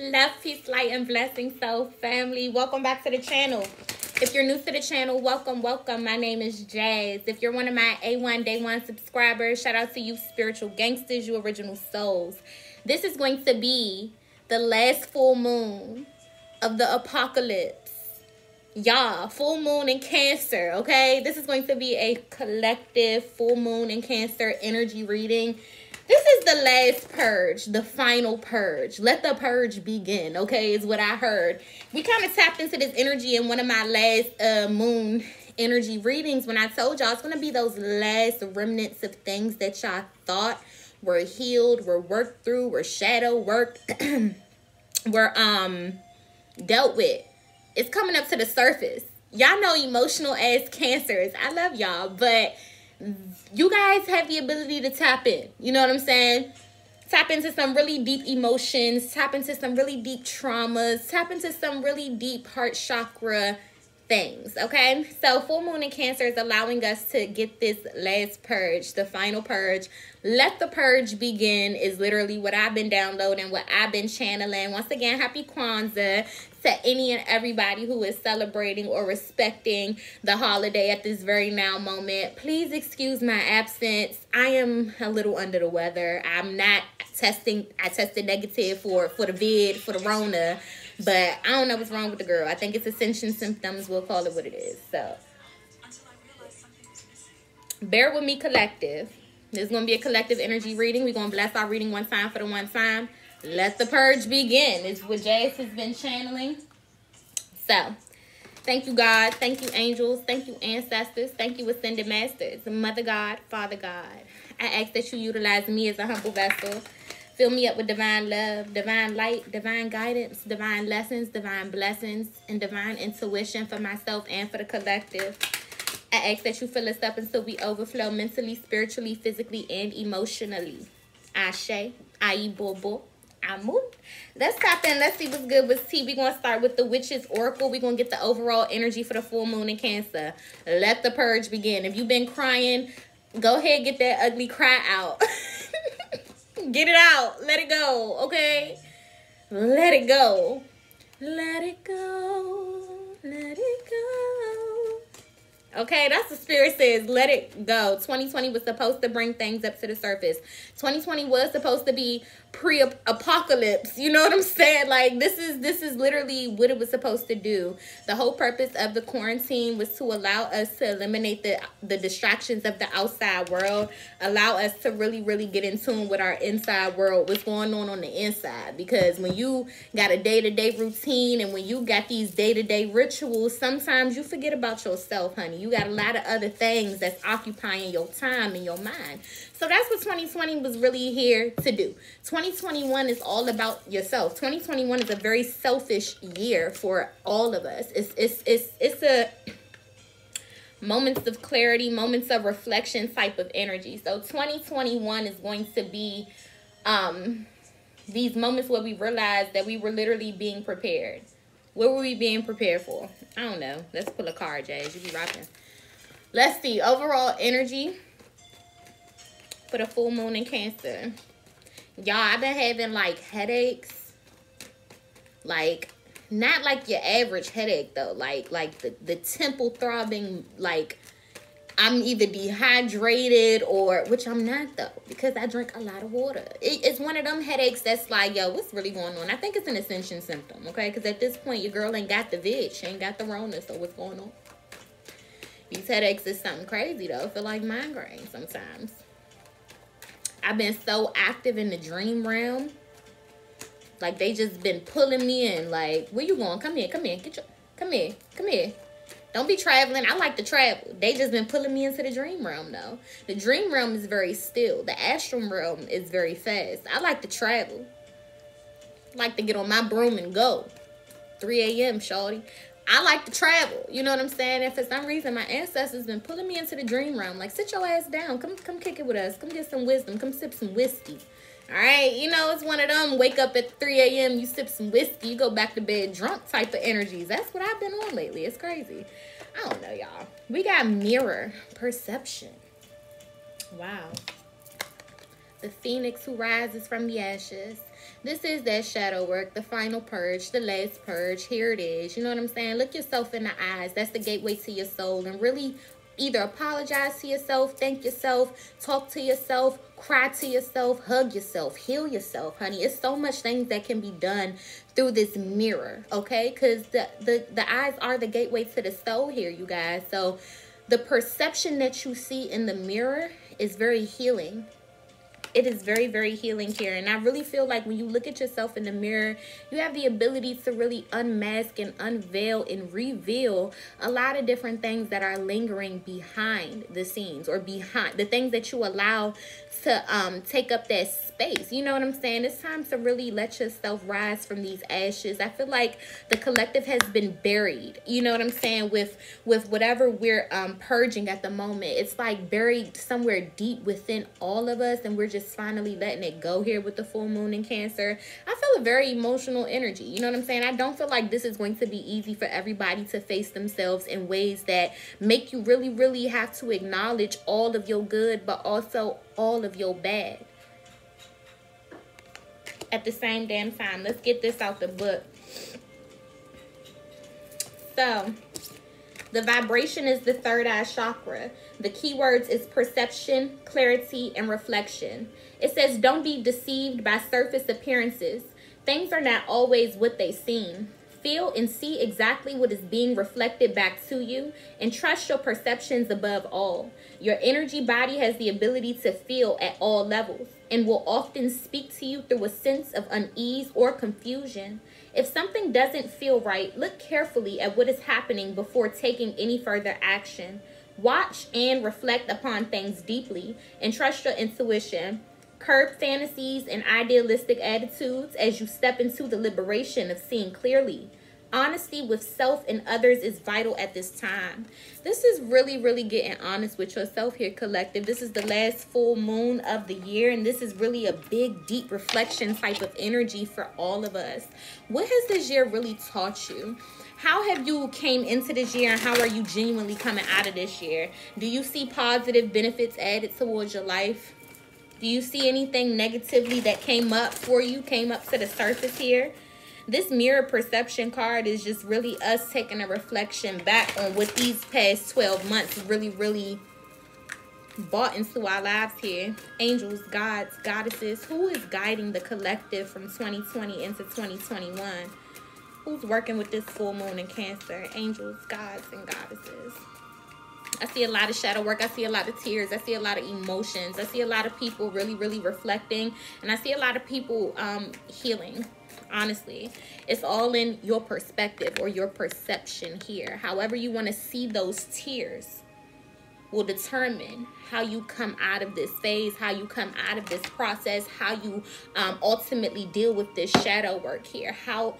Love, peace, light, and blessings, soul family. Welcome back to the channel. If you're new to the channel, welcome, welcome. My name is Jazz. If you're one of my A1 Day 1 subscribers, shout out to you spiritual gangsters, you original souls. This is going to be the last full moon of the apocalypse. Y'all, full moon in Cancer, okay? This is going to be a collective full moon in Cancer energy reading. This is the last purge, the final purge. Let the purge begin, okay, is what I heard. We kind of tapped into this energy in one of my last moon energy readings when I told y'all it's going to be those last remnants of things that y'all thought were healed, were worked through, were shadow worked, were dealt with. It's coming up to the surface. Y'all know emotional ass Cancers. I love y'all, but you guys have the ability to tap in. You know what I'm saying? Tap into some really deep emotions. Tap into some really deep traumas. Tap into some really deep heart chakra things, okay? So full moon in Cancer is allowing us to get this last purge, the final purge. Let the purge begin is literally what I've been downloading, what I've been channeling. Once again, happy Kwanzaa to any and everybody who is celebrating or respecting the holiday at this very now moment. Please excuse my absence. I am a little under the weather. I'm not testing. I tested negative for the vid, for the Rona. But I don't know what's wrong with the girl. I think it's ascension symptoms. We'll call it what it is. So bear with me, collective. This is going to be a collective energy reading. We're going to bless our reading one time for the one time. Let the purge begin. It's what Jazz has been channeling. So thank you, God. Thank you, angels. Thank you, ancestors. Thank you, ascended masters. Mother God, Father God. I ask that you utilize me as a humble vessel. Fill me up with divine love, divine light, divine guidance, divine lessons, divine blessings, and divine intuition for myself and for the collective. I ask that you fill us up until we overflow mentally, spiritually, physically, and emotionally. Ashe, Ayi Bobo, Amu. Let's tap in. Let's see what's good with tea. We're going to start with the Witch's Oracle. We're going to get the overall energy for the full moon in Cancer. Let the purge begin. If you've been crying, go ahead and get that ugly cry out. Get it out. Let it go, okay? Let it go. Let it go. Let it go. Okay, that's what Spirit says. Let it go. 2020 was supposed to bring things up to the surface. 2020 was supposed to be pre-apocalypse. You know what I'm saying? Like, this is literally what it was supposed to do. The whole purpose of the quarantine was to allow us to eliminate the distractions of the outside world. Allow us to really, really get in tune with our inside world. What's going on the inside. Because when you got a day-to-day routine and when you got these day-to-day rituals, sometimes you forget about yourself, honey. You got a lot of other things that's occupying your time and your mind. So that's what 2020 was really here to do. 2021 is all about yourself. 2021 is a very selfish year for all of us. It's a moments of clarity, moments of reflection type of energy. So 2021 is going to be these moments where we realize that we were literally being prepared. What were we being prepared for? I don't know. Let's pull a card, Jazz. You be rocking. Let's see. Overall energy for the full moon in Cancer. Y'all, I've been having like headaches. Like, not like your average headache though. Like the temple throbbing. Like, I'm either dehydrated or, which I'm not though, because I drink a lot of water. It's one of them headaches that's like, yo, what's really going on? I think it's an ascension symptom, okay? Because at this point, your girl ain't got the vid. She ain't got the Rona, so what's going on? These headaches is something crazy though. I feel like migraine sometimes. I've been so active in the dream realm. Like, they just been pulling me in. Like, where you going? Come here, come here. Come here, come here. Don't be traveling. I like to travel. They just been pulling me into the dream realm, though. The dream realm is very still. The astral realm is very fast. I like to travel. I like to get on my broom and go. 3 a.m., shawty. I like to travel. You know what I'm saying? And for some reason, my ancestors been pulling me into the dream realm. Like, sit your ass down. Come kick it with us. Come get some wisdom. Come sip some whiskey. All right? You know, it's one of them. Wake up at 3 a.m. You sip some whiskey. You go back to bed drunk type of energies. That's what I've been on lately. It's crazy. I don't know, y'all. We got mirror perception. Wow. The phoenix who rises from the ashes. This is that shadow work, the final purge, the last purge. Here it is. You know what I'm saying? Look yourself in the eyes. That's the gateway to your soul. And really either apologize to yourself, thank yourself, talk to yourself, cry to yourself, hug yourself, heal yourself, honey. It's so much things that can be done through this mirror, okay? Because the eyes are the gateway to the soul here, you guys. So the perception that you see in the mirror is very healing. It is very, very healing here. And I really feel like when you look at yourself in the mirror, you have the ability to really unmask and unveil and reveal a lot of different things that are lingering behind the scenes, or behind the things that you allow to take up that space. You know what I'm saying? It's time to really let yourself rise from these ashes. I feel like the collective has been buried, you know what I'm saying, with whatever we're purging at the moment. It's like buried somewhere deep within all of us, and we're just finally letting it go here with the full moon in Cancer. I feel a very emotional energy, you know what I'm saying? I don't feel like this is going to be easy for everybody to face themselves in ways that make you really, really have to acknowledge all of your good, but also all of your bad at the same damn time. Let's get this out the book. So the vibration is the third eye chakra. The keywords is perception, clarity, and reflection. It says, don't be deceived by surface appearances. Things are not always what they seem. Feel and see exactly what is being reflected back to you, and trust your perceptions above all. Your energy body has the ability to feel at all levels and will often speak to you through a sense of unease or confusion. If something doesn't feel right, look carefully at what is happening before taking any further action. Watch and reflect upon things deeply and trust your intuition. Curb fantasies and idealistic attitudes as you step into the liberation of seeing clearly. Honesty with self and others is vital at this time. This is really, really getting honest with yourself here, collective. This is the last full moon of the year, and this is really a big, deep reflection type of energy for all of us. What has this year really taught you? How have you came into this year, and how are you genuinely coming out of this year? Do you see positive benefits added towards your life? Do you see anything negatively that came up for you, came up to the surface here? This mirror perception card is just really us taking a reflection back on what these past 12 months really, really brought into our lives here. Angels, gods, goddesses, who is guiding the collective from 2020 into 2021? Who's working with this full moon in Cancer? Angels, gods, and goddesses. I see a lot of shadow work. I see a lot of tears. I see a lot of emotions. I see a lot of people really, really reflecting. And I see a lot of people healing. Honestly, it's all in your perspective or your perception here. However you want to see those tears will determine how you come out of this phase, how you come out of this process, how you ultimately deal with this shadow work here, how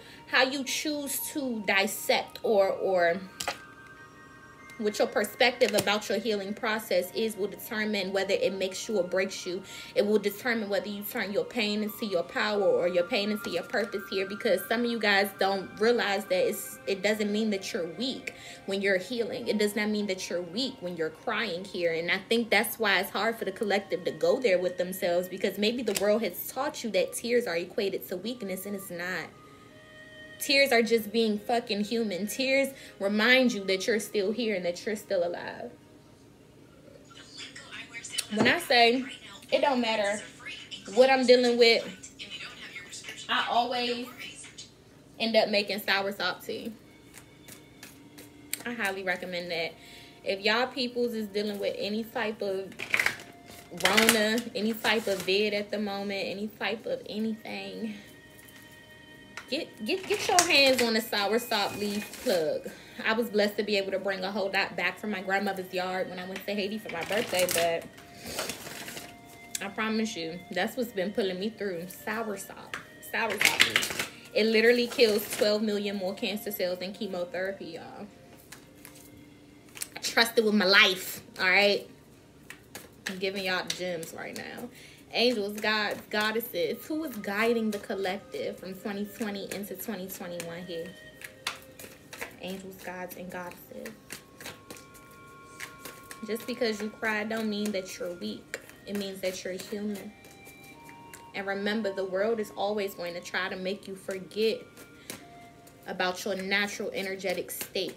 you choose to dissect or what your perspective about your healing process is will determine whether it makes you or breaks you. It will determine whether you turn your pain into your power or your pain into your purpose here, because some of you guys don't realize that it doesn't mean that you're weak when you're healing. It does not mean that you're weak when you're crying here. And I think that's why it's hard for the collective to go there with themselves, because maybe the world has taught you that tears are equated to weakness, and it's not. Tears are just being fucking human. Tears remind you that you're still here and that you're still alive. When I say it don't matter what I'm dealing with, I always end up making soursop tea. I highly recommend that. If y'all peoples is dealing with any type of Rona, any type of vid at the moment, any type of anything, Get your hands on a soursop leaf plug. I was blessed to be able to bring a whole lot back from my grandmother's yard when I went to Haiti for my birthday, but I promise you, that's what's been pulling me through. Soursop leaf. It literally kills 12 million more cancer cells than chemotherapy, y'all. I trust it with my life, all right? I'm giving y'all the gems right now. Angels, gods, goddesses, who is guiding the collective from 2020 into 2021 here? Angels, gods, and goddesses. Just because you cry don't mean that you're weak. It means that you're human. And remember, the world is always going to try to make you forget about your natural energetic state.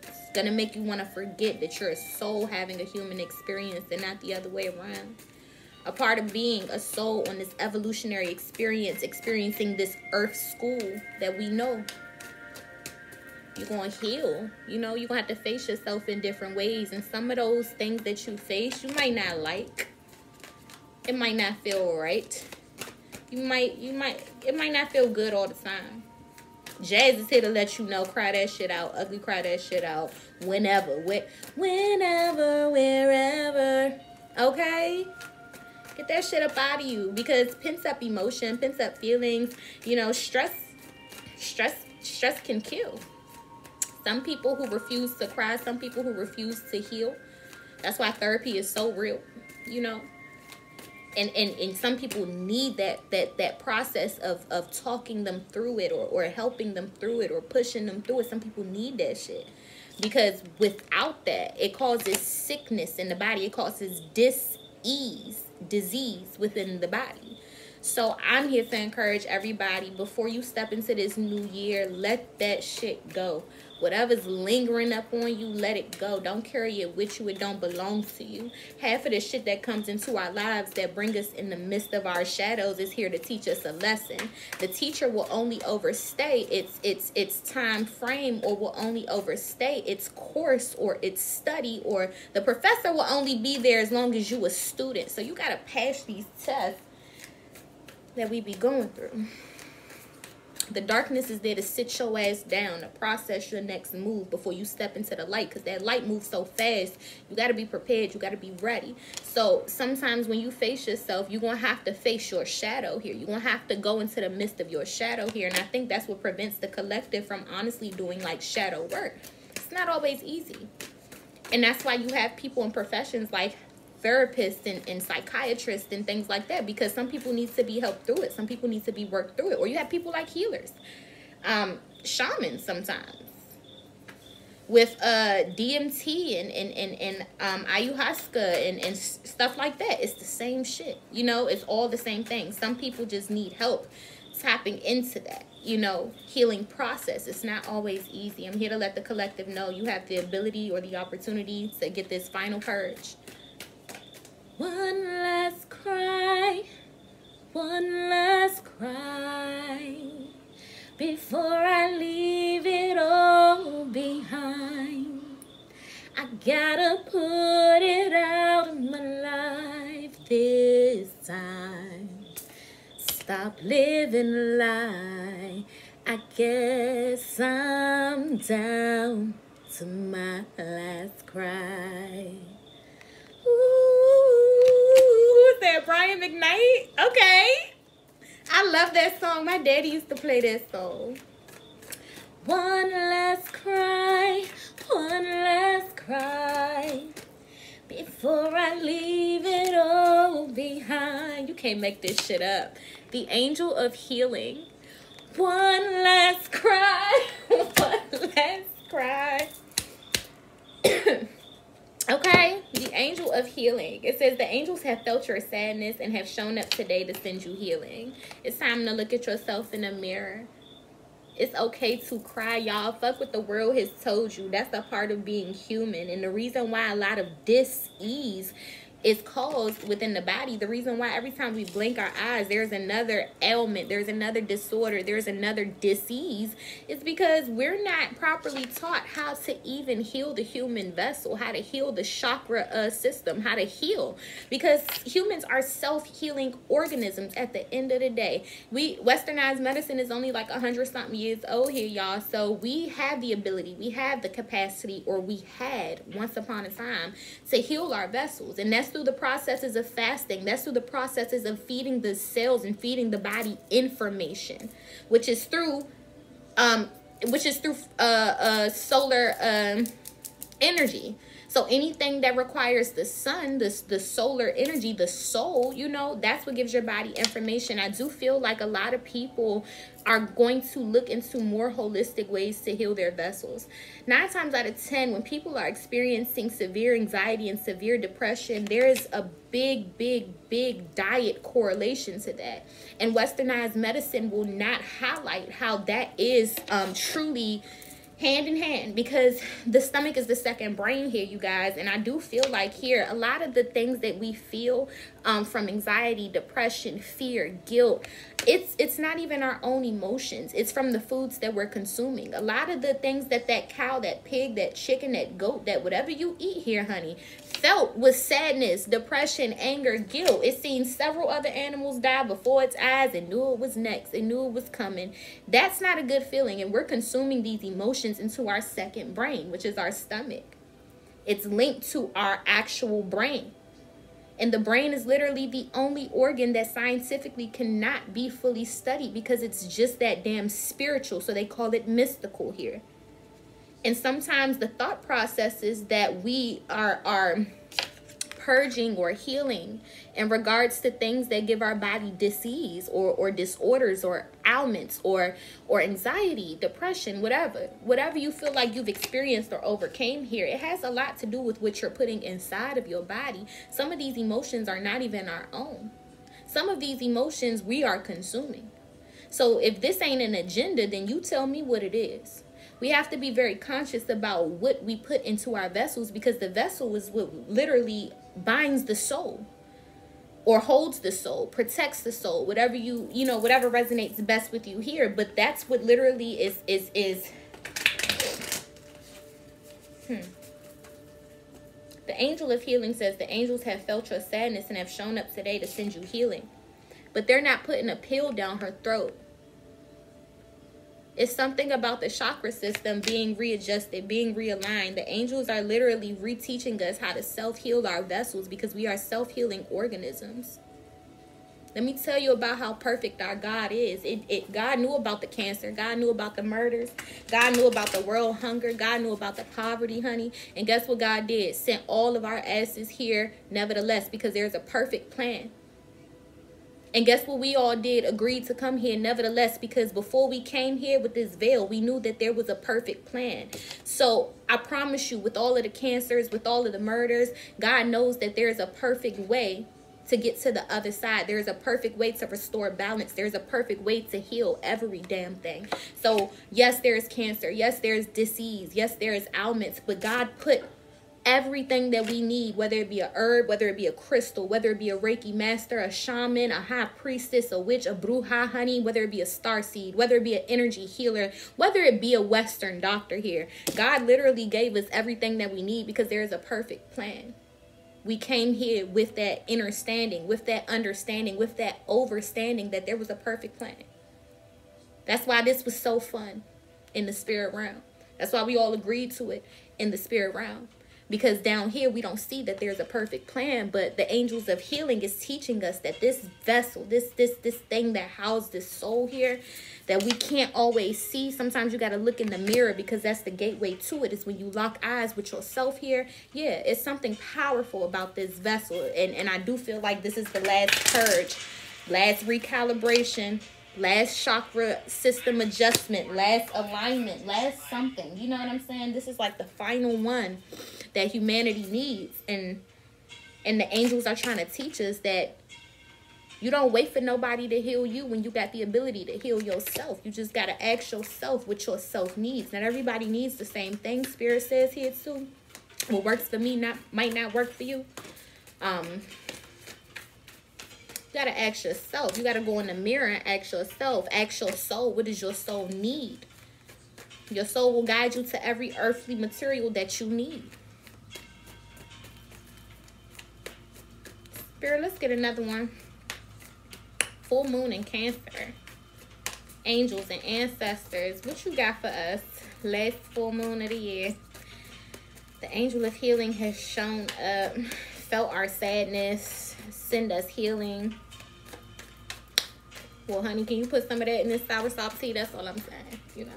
It's going to make you want to forget that you're a soul having a human experience and not the other way around. A part of being a soul on this evolutionary experience, experiencing this earth school that we know. You're going to heal. You know, you're going to have to face yourself in different ways. And some of those things that you face, you might not like. It might not feel right. It might not feel good all the time. Jazz is here to let you know, cry that shit out. Ugly, cry that shit out. Whenever, wherever. Okay? Get that shit up out of you. Because pent up emotion, pent up feelings, you know, stress can kill. Some people who refuse to cry, some people who refuse to heal. That's why therapy is so real, you know. And some people need that process of talking them through it or helping them through it or pushing them through it. Some people need that shit. Because without that, it causes sickness in the body. It causes disease within the body. So I'm here to encourage everybody, before you step into this new year, let that shit go. Whatever's lingering up on you, let it go. Don't carry it with you. It don't belong to you. Half of the shit that comes into our lives that bring us in the midst of our shadows is here to teach us a lesson. The teacher will only overstay its time frame, or will only overstay its course or its study, or the professor will only be there as long as you a student. So you got to pass these tests that we be going through. The darkness is there to sit your ass down, to process your next move before you step into the light, because that light moves so fast. You got to be prepared. You got to be ready. So sometimes when you face yourself, you're going to have to face your shadow here. You're going to have to go into the midst of your shadow here. And I think that's what prevents the collective from honestly doing like shadow work. It's not always easy. And that's why you have people in professions like therapists and psychiatrists and things like that, because some people need to be helped through it. Some people need to be worked through it. Or you have people like healers, shamans sometimes with DMT and ayahuasca and stuff like that. It's the same shit, you know. It's all the same thing. Some people just need help tapping into that, you know, healing process. It's not always easy. I'm here to let the collective know you have the ability or the opportunity to get this final purge. One last cry, one last cry, before I leave it all behind. I gotta put it out of my life this time. Stop living a lie. I guess I'm down to my last cry. Ooh, that Brian McKnight? Okay. I love that song. My daddy used to play that song. One last cry, one last cry, before I leave it all behind. You can't make this shit up. The angel of healing. One last cry, one last cry. Okay, the angel of healing. It says the angels have felt your sadness and have shown up today to send you healing. It's time to look at yourself in the mirror. It's okay to cry, y'all. Fuck what the world has told you. That's a part of being human. And the reason why a lot of dis-ease is caused within the body, the reason why every time we blink our eyes, there's another ailment, there's another disorder, there's another disease, is because we're not properly taught how to even heal the human vessel, how to heal the chakra system, how to heal. Because humans are self-healing organisms at the end of the day. Westernized medicine is only like 100-something years old here, y'all. So we have the ability, we have the capacity, or we had once upon a time, to heal our vessels. And that's through the processes of fasting. That's through the processes of feeding the cells and feeding the body information, which is through solar energy. So anything that requires the sun, the solar energy, the soul, you know, that's what gives your body information. I do feel like a lot of people are going to look into more holistic ways to heal their vessels. 9 times out of 10, when people are experiencing severe anxiety and severe depression, there is a big diet correlation to that. And westernized medicine will not highlight how that is truly hand in hand, because the stomach is the second brain here, you guys. And I do feel like here, a lot of the things that we feel from anxiety, depression, fear, guilt, it's not even our own emotions. It's from the foods that we're consuming. A lot of the things that cow, that pig, that chicken, that goat, that whatever you eat here, honey, felt was sadness, depression, anger, guilt. It's seen several other animals die before its eyes and knew it was next. It knew it was coming. That's not a good feeling. And we're consuming these emotions into our second brain, which is our stomach. It's linked to our actual brain. And the brain is literally the only organ that scientifically cannot be fully studied, because it's just that damn spiritual. So they call it mystical here. And sometimes the thought processes that we are purging or healing in regards to things that give our body disease or disorders or ailments or anxiety, depression, whatever you feel like you've experienced or overcame here, it has a lot to do with what you're putting inside of your body. Some of these emotions are not even our own. Some of these emotions we are consuming. So if this ain't an agenda, then you tell me what it is. We have to be very conscious about what we put into our vessels, because the vessel is what literally binds the soul or holds the soul, protects the soul, whatever you know, whatever resonates best with you here. But that's what literally is. The angel of healing says the angels have felt your sadness and have shown up today to send you healing. But they're not putting a pill down her throat. It's something about the chakra system being readjusted, being realigned. The angels are literally reteaching us how to self-heal our vessels, because we are self-healing organisms. Let me tell you about how perfect our God is. God knew about the cancer. God knew about the murders. God knew about the world hunger. God knew about the poverty, honey. And guess what God did? Sent all of our asses here nevertheless, because there's a perfect plan. And guess what we all did? Agreed to come here nevertheless, because before we came here with this veil, we knew that there was a perfect plan. So I promise you, with all of the cancers, with all of the murders, God knows that there's a perfect way to get to the other side. There's a perfect way to restore balance. There's a perfect way to heal every damn thing. So yes, there's cancer. Yes, there's disease. Yes, there's ailments. But God put everything that we need, whether it be a herb, whether it be a crystal, whether it be a Reiki master, a shaman, a high priestess, a witch, a bruja, honey, whether it be a starseed, whether it be an energy healer, whether it be a Western doctor here. God literally gave us everything that we need, because there is a perfect plan. We came here with that understanding, with that understanding, with that overstanding that there was a perfect plan. That's why this was so fun in the spirit realm. That's why we all agreed to it in the spirit realm. Because down here, we don't see that there's a perfect plan, but the angels of healing is teaching us that this vessel, this thing that houses this soul here, that we can't always see. Sometimes you got to look in the mirror, because that's the gateway to it, is when you lock eyes with yourself here. Yeah, it's something powerful about this vessel. And I do feel like this is the last purge, last recalibration, last chakra system adjustment, last alignment, last something. You know what I'm saying? This is like the final one that humanity needs. And the angels are trying to teach us that you don't wait for nobody to heal you when you got the ability to heal yourself. You just got to ask yourself what yourself needs. Not everybody needs the same thing. Spirit says here too, what works for me might not work for you. You got to ask yourself. You got to go in the mirror and ask yourself. Ask your soul, what does your soul need? Your soul will guide you to every earthly material that you need. Spirit, let's get another one. Full moon in Cancer. Angels and ancestors, what you got for us? Last full moon of the year. The angel of healing has shown up, felt our sadness, send us healing. Well, honey, can you put some of that in this sour salt tea? That's all I'm saying, you know.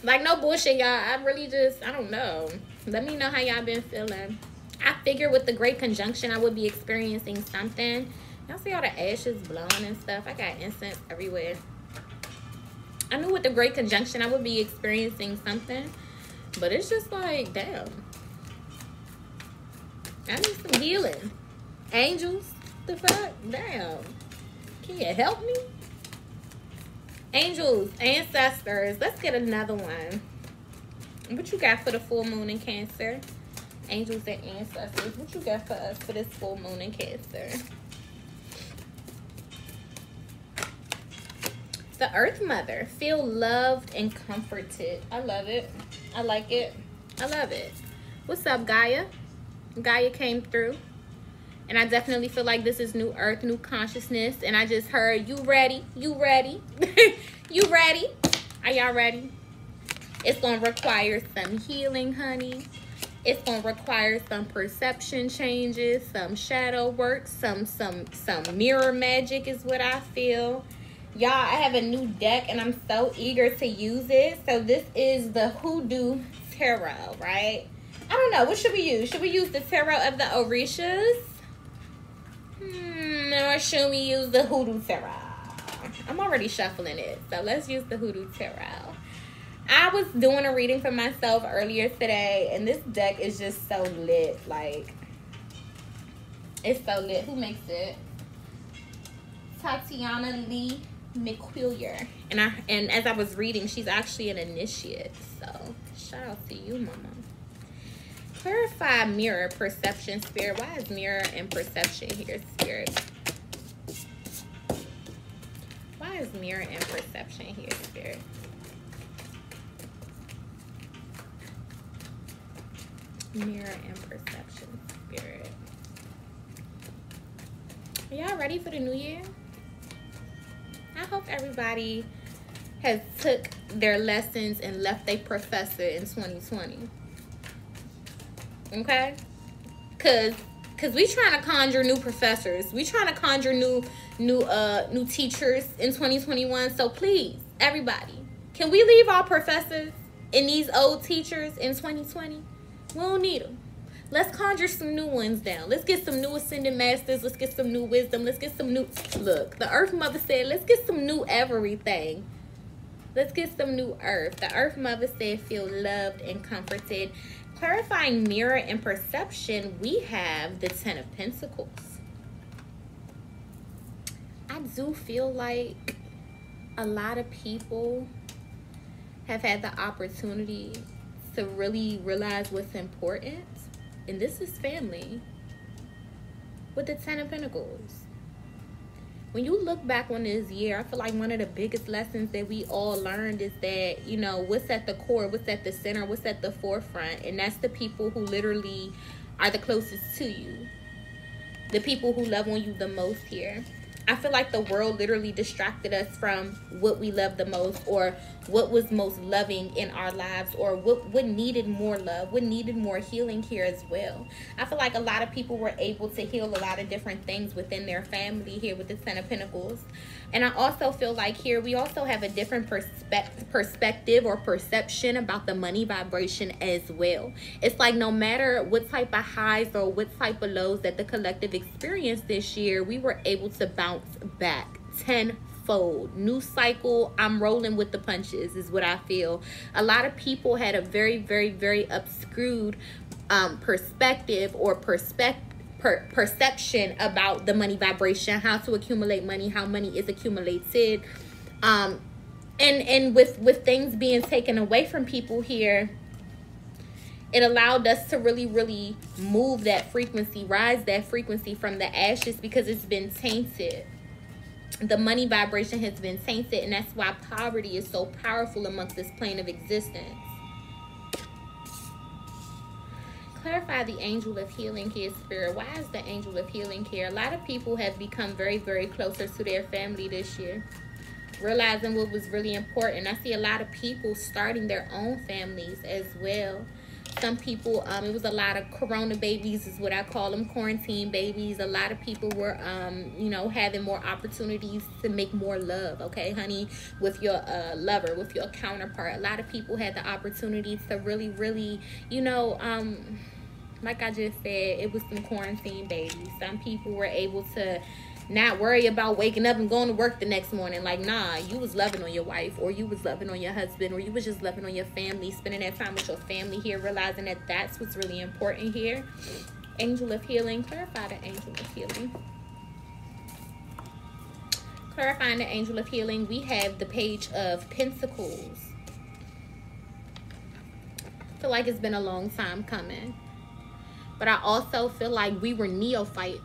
Like, no bullshit, y'all. I really just, I don't know. Let me know how y'all been feeling. I figure with the Great Conjunction, I would be experiencing something. Y'all see all the ashes blowing and stuff? I got incense everywhere. I knew with the Great Conjunction, I would be experiencing something. But it's just like, damn. I need some healing. Angels, the fuck? Damn. Can you help me? Angels, ancestors. Let's get another one. What you got for the full moon in Cancer? Angels and ancestors. What you got for us for this full moon in Cancer? The Earth Mother. Feel loved and comforted. I love it. I like it. I love it. What's up, Gaia? Gaia came through. And I definitely feel like this is new earth, new consciousness. And I just heard, you ready? You ready? You ready? Are y'all ready? It's going to require some healing, honey. It's going to require some perception changes, some shadow work, some mirror magic is what I feel. Y'all, I have a new deck and I'm so eager to use it. So this is the Hoodoo Tarot, right? I don't know. What should we use? Should we use the Tarot of the Orishas? Or should we use the Hoodoo Tarot? I'm already shuffling it. So let's use the Hoodoo Tarot. I was doing a reading for myself earlier today, and this deck is just so lit. Like, it's so lit. Who makes it? Tatiana Lee McQuillier. And as I was reading, she's actually an initiate. So shout out to you, mama. Clarify mirror, perception, spirit. Why is mirror and perception here, spirit? Why is mirror and perception here, spirit? Mirror and perception, spirit. Are y'all ready for the new year? I hope everybody has took their lessons and left their professor in 2020. Okay? Cause we trying to conjure new professors. We trying to conjure new teachers in 2021. So please, everybody, can we leave our professors and these old teachers in 2020? We don't need them. Let's conjure some new ones down. Let's get some new ascended masters. Let's get some new wisdom. Let's get some new... Look, the Earth Mother said, let's get some new everything. Let's get some new earth. The Earth Mother said, feel loved and comforted. Clarifying mirror and perception, we have the Ten of Pentacles. I do feel like a lot of people have had the opportunity to really realize what's important. And this is family with the Ten of Pentacles. When you look back on this year, I feel like one of the biggest lessons that we all learned is that, you know, what's at the core, what's at the center, what's at the forefront. And that's the people who literally are the closest to you. The people who love on you the most here. I feel like the world literally distracted us from what we love the most, or what was most loving in our lives, or what needed more love, what needed more healing here as well. I feel like a lot of people were able to heal a lot of different things within their family here with the Ten of Pentacles. And I also feel like here we also have a different perspective or perception about the money vibration as well. It's like no matter what type of highs or what type of lows that the collective experienced this year, we were able to bounce back tenfold. New cycle, I'm rolling with the punches is what I feel. A lot of people had a very, very, very obscured perspective or perception about the money vibration, how to accumulate money, how money is accumulated, and with things being taken away from people here, it allowed us to really, really move that frequency, rise that frequency from the ashes, because it's been tainted. The money vibration has been tainted, and that's why poverty is so powerful amongst this plane of existence. Clarify the angel of healing here, spirit. Why is the angel of healing here? A lot of people have become very, very closer to their family this year, realizing what was really important. I see a lot of people starting their own families as well. Some people, it was a lot of corona babies is what I call them, quarantine babies. A lot of people were, you know, having more opportunities to make more love, okay, honey, with your lover, with your counterpart. A lot of people had the opportunity to really, you know, like I just said, it was some quarantine babies. Some people were able to not worry about waking up and going to work the next morning. Like, nah, you was loving on your wife, or you was loving on your husband, or you was just loving on your family, spending that time with your family here, realizing that that's what's really important here. Angel of healing. Clarify the angel of healing. Clarifying the angel of healing, we have the Page of Pentacles. I feel like it's been a long time coming. But I also feel like we were neophytes.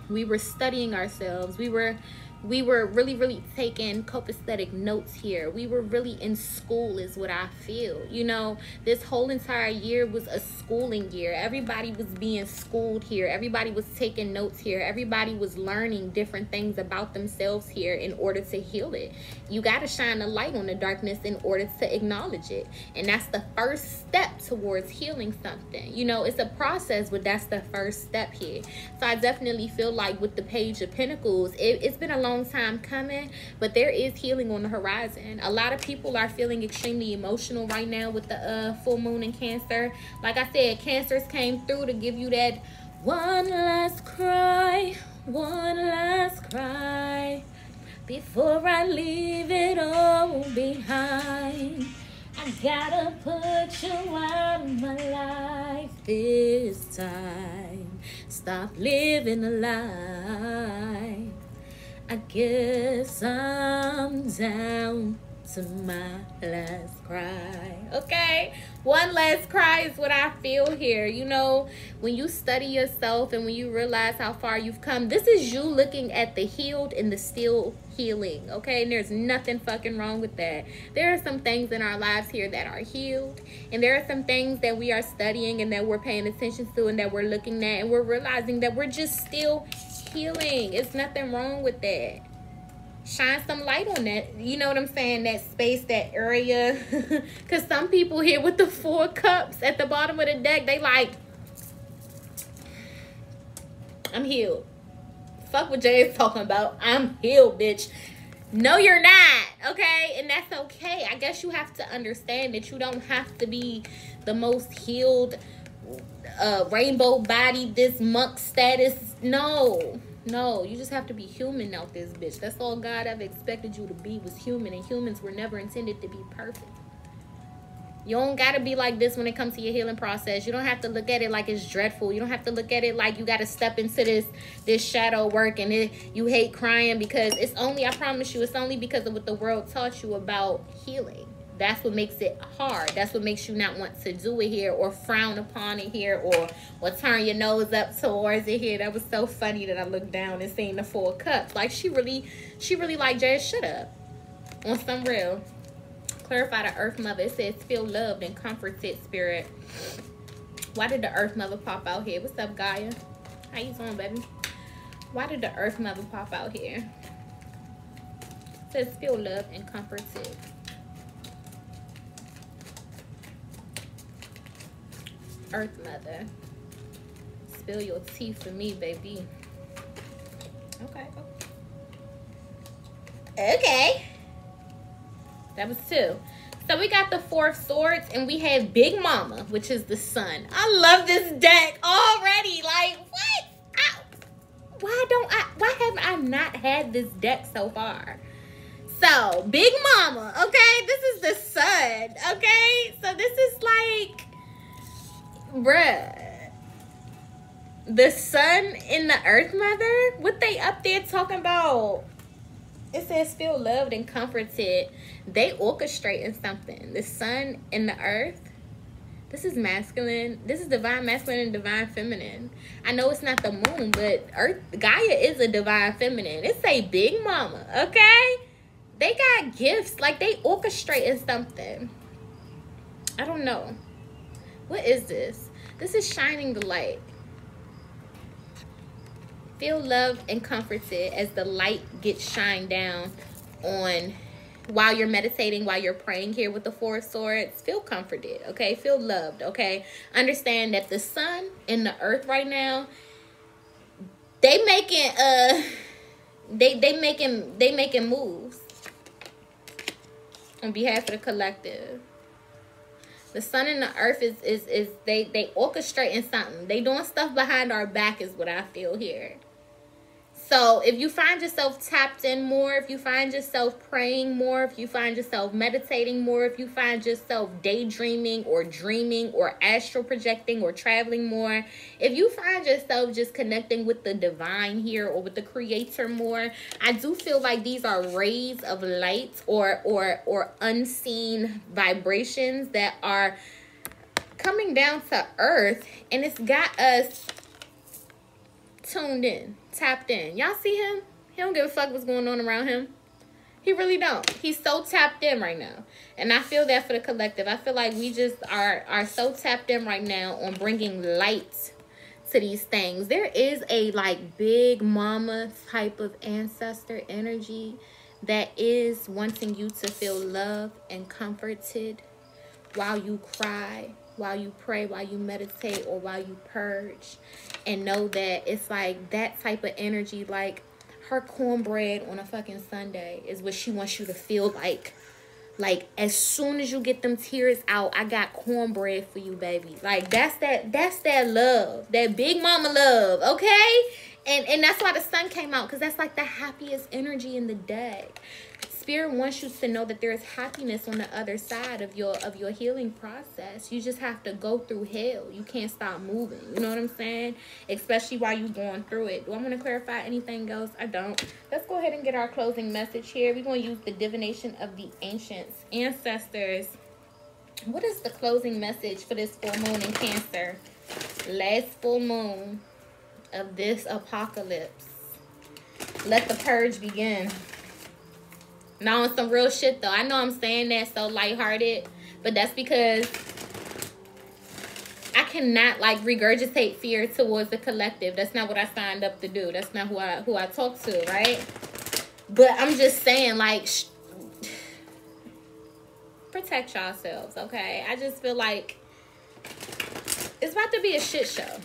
We were studying ourselves. We were really taking copacetic notes here. We were really in school is what I feel. You know, this whole entire year was a schooling year. Everybody was being schooled here. Everybody was taking notes here. Everybody was learning different things about themselves here in order to heal it. You got to shine a light on the darkness in order to acknowledge it. And that's the first step towards healing something. You know, it's a process, but that's the first step here. So I definitely feel like with the Page of Pentacles, it's been a long time coming, but there is healing on the horizon. A lot of people are feeling extremely emotional right now with the full moon in Cancer. Like I said, Cancers came through to give you that one last cry before I leave it all behind. I gotta put you out of my life this time. Stop living a lie. I guess I'm down to my last cry. Okay? One last cry is what I feel here. You know, when you study yourself and when you realize how far you've come, this is you looking at the healed and the still healing. Okay? And there's nothing fucking wrong with that. There are some things in our lives here that are healed. And there are some things that we are studying and that we're paying attention to and that we're looking at. And we're realizing that we're just still healing. It's nothing wrong with that. Shine some light on that. You know what I'm saying? That space, that area. Because some people here with the 4 cups at the bottom of the deck, they like, I'm healed. Fuck what Jay is talking about. I'm healed, bitch. No, you're not. Okay? And that's okay. I guess you have to understand that you don't have to be the most healed, rainbow body, this monk status. No, you just have to be human out this bitch. That's all God ever expected you to be, was human, and humans were never intended to be perfect. You don't gotta be like this when it comes to your healing process. You don't have to look at it like it's dreadful. You don't have to look at it like you gotta step into this shadow work and you hate crying, because it's only, I promise you, it's only because of what the world taught you about healing. That's what makes it hard. That's what makes you not want to do it here, or frown upon it here, or turn your nose up towards it here. That was so funny that I looked down and seen the 4 cups. Like, she really like, Jay, shut up. On some real. Clarify the Earth Mother. It says, feel loved and comforted, spirit. Why did the Earth Mother pop out here? What's up, Gaia? How you doing, baby? Why did the Earth Mother pop out here? It says, feel loved and comforted. Earth Mother, spill your tea for me, baby. Okay. That was 2. So we got the 4 of Swords, and we have Big Mama, which is the Sun. I love this deck already. Like, what? Why have I not had this deck so far? So, Big Mama, okay? This is the Sun, okay? So this is like, bruh, the Sun and the Earth Mother, what they up there talking about? It says feel loved and comforted. They orchestrating something. The Sun and the Earth. This is masculine. This is divine masculine and divine feminine. I know it's not the moon, but Earth, Gaia is a divine feminine. It say Big Mama, okay? They got gifts. Like, they orchestrating something. I don't know. What is this? This is shining the light. Feel loved and comforted as the light gets shined down on while you're meditating, while you're praying here with the Four of Swords, feel comforted, okay? Feel loved, okay? Understand that the sun and the earth right now, they making they making moves on behalf of the collective. The sun and the earth is they orchestrating something. They doing stuff behind our back is what I feel here. So if you find yourself tapped in more, if you find yourself praying more, if you find yourself meditating more, if you find yourself daydreaming or dreaming or astral projecting or traveling more, if you find yourself just connecting with the divine here or with the creator more, I do feel like these are rays of light or unseen vibrations that are coming down to earth, and it's got us tuned in, tapped in. Y'all see him? He don't give a fuck what's going on around him. He really don't. He's so tapped in right now. And I feel that for the collective. I feel like we just are so tapped in right now on bringing light to these things. There is a like big mama type of ancestor energy that is wanting you to feel loved and comforted while you cry, while you pray, while you meditate, or while you purge. And know that it's like that type of energy, like her cornbread on a fucking Sunday is what she wants you to feel like. Like as soon as you get them tears out, I got cornbread for you, baby. Like that's that love, that big mama love, okay? And that's why the sun came out, because that's like the happiest energy in the day. Spirit wants you to know that there is happiness on the other side of your healing process. You just have to go through hell. You can't stop moving. You know what I'm saying? Especially while you're going through it. Do I want to clarify anything else? I don't. Let's go ahead and get our closing message here. We're going to use the divination of the ancients, ancestors. What is the closing message for this full moon in Cancer? Last full moon of this apocalypse. Let the purge begin. Now on some real shit though. I know I'm saying that so lighthearted, but that's because I cannot like regurgitate fear towards the collective. That's not what I signed up to do. That's not who I talk to, right? But I'm just saying, like, protect yourselves, okay? I just feel like it's about to be a shit show.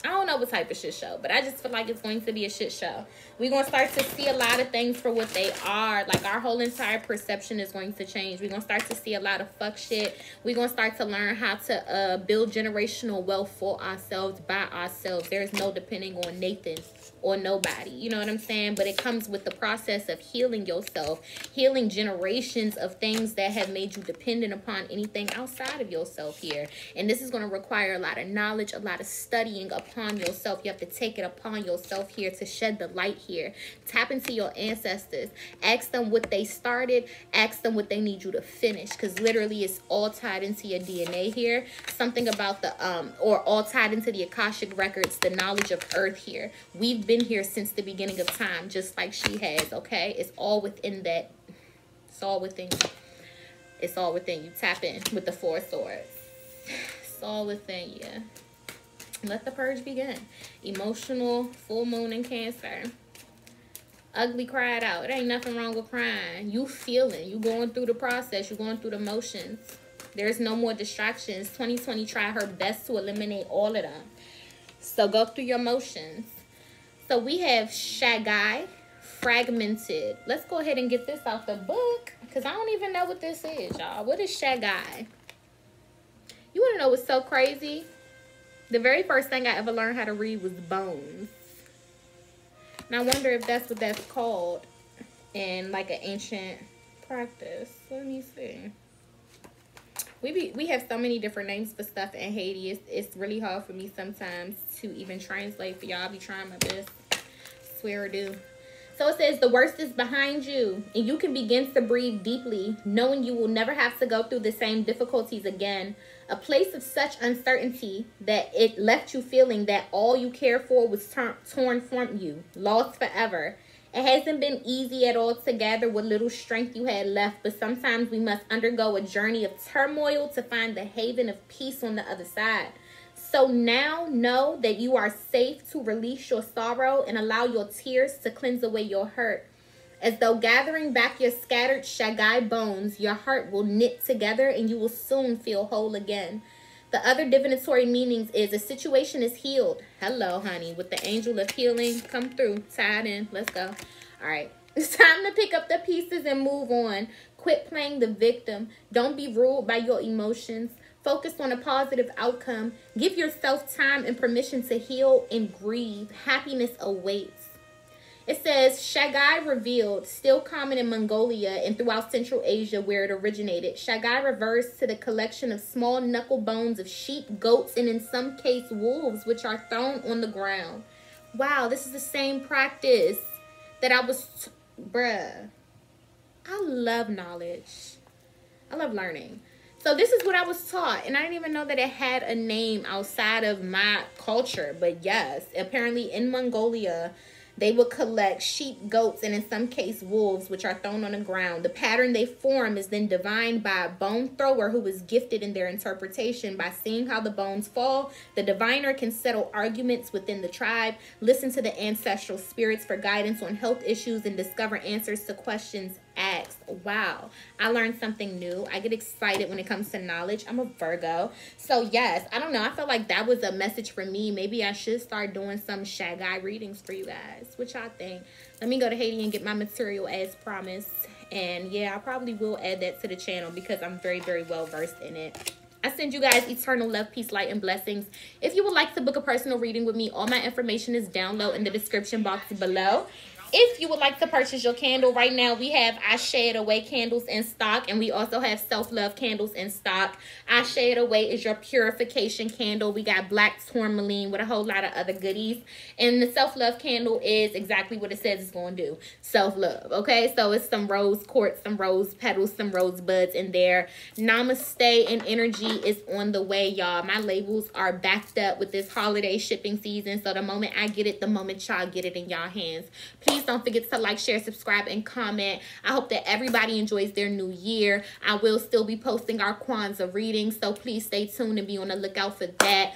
I don't know what type of shit show, but I just feel like it's going to be a shit show. We're going to start to see a lot of things for what they are. Like, our whole entire perception is going to change. We're going to start to see a lot of fuck shit. We're going to start to learn how to build generational wealth for ourselves, by ourselves. There's no depending on Nathan or nobody. You know what I'm saying? But it comes with the process of healing yourself, healing generations of things that have made you dependent upon anything outside of yourself here. And this is going to require a lot of knowledge, a lot of studying upon yourself. You have to take it upon yourself here to shed the light here. Tap into your ancestors. Ask them what they started. Ask them what they need you to finish, because literally it's all tied into your DNA here. Something about the or all tied into the Akashic records, the knowledge of earth here. We've been here since the beginning of time, just like she has, okay? It's all within that. It's all within you. It's all within you. Tap in with the Four Swords. It's all within you. Let the purge begin. Emotional full moon in Cancer. Ugly cried out. It ain't nothing wrong with crying. You feeling. You going through the process. You going through the motions. There's no more distractions. 2020 tried her best to eliminate all of them. So go through your motions. So we have Shagai, fragmented. Let's go ahead and get this out the book, because I don't even know what this is, y'all. What is Shagai? You want to know what's so crazy? The very first thing I ever learned how to read was bones. And I wonder if that's what that's called in like an ancient practice. Let me see. We have so many different names for stuff in Haiti. It's really hard for me sometimes to even translate for y'all. I'll be trying my best. Swear I do. So it says, the worst is behind you, and you can begin to breathe deeply, knowing you will never have to go through the same difficulties again. A place of such uncertainty that it left you feeling that all you cared for was torn from you, lost forever. It hasn't been easy at all to gather what little strength you had left, but sometimes we must undergo a journey of turmoil to find the haven of peace on the other side. So now know that you are safe to release your sorrow and allow your tears to cleanse away your hurt. As though gathering back your scattered Shagai bones, your heart will knit together and you will soon feel whole again. The other divinatory meanings is a situation is healed. Hello, honey, with the angel of healing. Come through, tied in. Let's go. All right. It's time to pick up the pieces and move on. Quit playing the victim. Don't be ruled by your emotions. Focus on a positive outcome. Give yourself time and permission to heal and grieve. Happiness awaits. It says, Shagai revealed, still common in Mongolia and throughout Central Asia where it originated. Shagai refers to the collection of small knuckle bones of sheep, goats, and in some case wolves, which are thrown on the ground. Wow, this is the same practice that I was... Bruh. I love knowledge. I love learning. So this is what I was taught, and I didn't even know that it had a name outside of my culture. But yes, apparently in Mongolia, they would collect sheep, goats, and in some case wolves, which are thrown on the ground. The pattern they form is then divined by a bone thrower who is gifted in their interpretation. By seeing how the bones fall, the diviner can settle arguments within the tribe, listen to the ancestral spirits for guidance on health issues, and discover answers to questions asked. Wow, I learned something new. I get excited when it comes to knowledge. I'm a Virgo. So yes, I don't know. I felt like that was a message for me. Maybe I should start doing some Shagai readings for you guys. What y'all think? Let me go to Haiti and get my material as promised. And yeah, I probably will add that to the channel because I'm very, very well versed in it. I send you guys eternal love, peace, light, and blessings. If you would like to book a personal reading with me, all my information is down low in the description box below. If you would like to purchase your candle, right now we have I Shade Away candles in stock, and we also have self-love candles in stock. I Shade Away is your purification candle. We got black tourmaline with a whole lot of other goodies. And the self-love candle is exactly what it says it's going to do. Self-love, okay? So it's some rose quartz, some rose petals, some rose buds in there. Namaste and energy is on the way, y'all. My labels are backed up with this holiday shipping season. So the moment I get it, the moment y'all get it in y'all hands. Please don't forget to like, share, subscribe, and comment. I hope that everybody enjoys their new year. I will still be posting our Kwanzaa readings, so please stay tuned and be on the lookout for that.